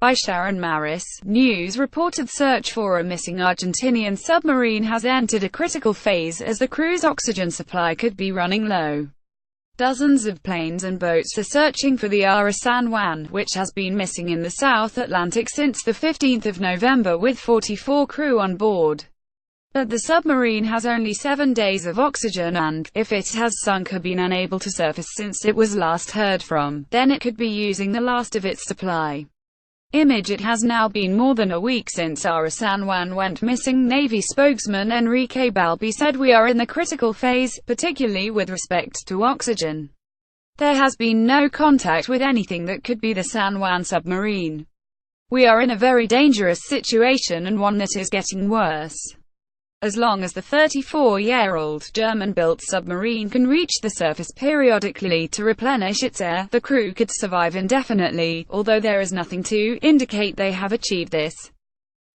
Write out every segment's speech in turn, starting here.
By Sharon Marris. News reported search for a missing Argentinian submarine has entered a critical phase, as the crew's oxygen supply could be running low. Dozens of planes and boats are searching for the San Juan, which has been missing in the South Atlantic since the 15th of November with 44 crew on board. But the submarine has only 7 days of oxygen and, if it has sunk or been unable to surface since it was last heard from, then it could be using the last of its supply. It has now been more than a week since our San Juan went missing. Navy spokesman Enrique Balbi said, "We are in the critical phase, particularly with respect to oxygen. There has been no contact with anything that could be the San Juan submarine. We are in a very dangerous situation, and one that is getting worse. As long as the 34-year-old German-built submarine can reach the surface periodically to replenish its air, the crew could survive indefinitely, although there is nothing to indicate they have achieved this."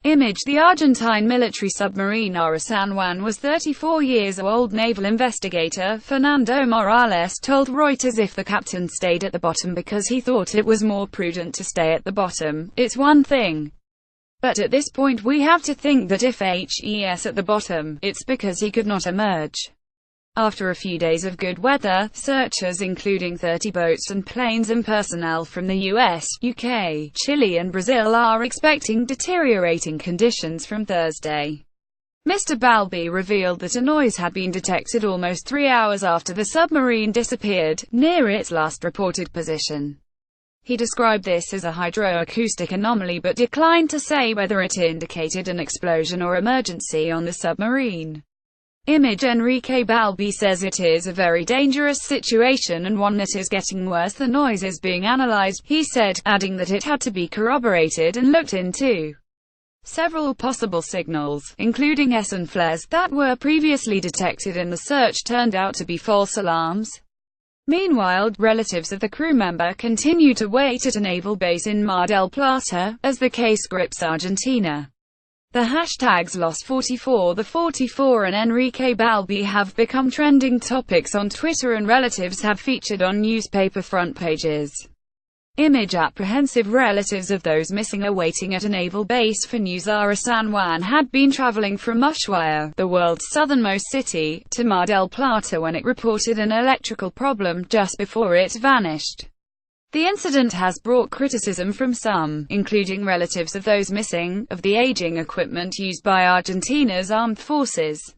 The Argentine military submarine San Juan was 34 years old. Naval investigator Fernando Morales told Reuters if the captain stayed at the bottom because he thought it was more prudent to stay at the bottom, it's one thing. But at this point we have to think that if he's at the bottom, it's because he could not emerge. After a few days of good weather, searchers including 30 boats and planes and personnel from the US, UK, Chile and Brazil are expecting deteriorating conditions from Thursday. Mr. Balbi revealed that a noise had been detected almost 3 hours after the submarine disappeared, near its last reported position. He described this as a hydroacoustic anomaly but declined to say whether it indicated an explosion or emergency on the submarine. Enrique Balbi says it is a very dangerous situation and one that is getting worse. The noise is being analyzed, he said, adding that it had to be corroborated and looked into. Several possible signals, including SN flares, that were previously detected in the search turned out to be false alarms. Meanwhile, relatives of the crew member continue to wait at a naval base in Mar del Plata, as the case grips Argentina. The hashtags Los44, the 44 and Enrique Balbi have become trending topics on Twitter, and relatives have featured on newspaper front pages. Apprehensive relatives of those missing are waiting at a naval base for news. San Juan had been traveling from Ushuaia, the world's southernmost city, to Mar del Plata when it reported an electrical problem just before it vanished. The incident has brought criticism from some, including relatives of those missing, of the aging equipment used by Argentina's armed forces.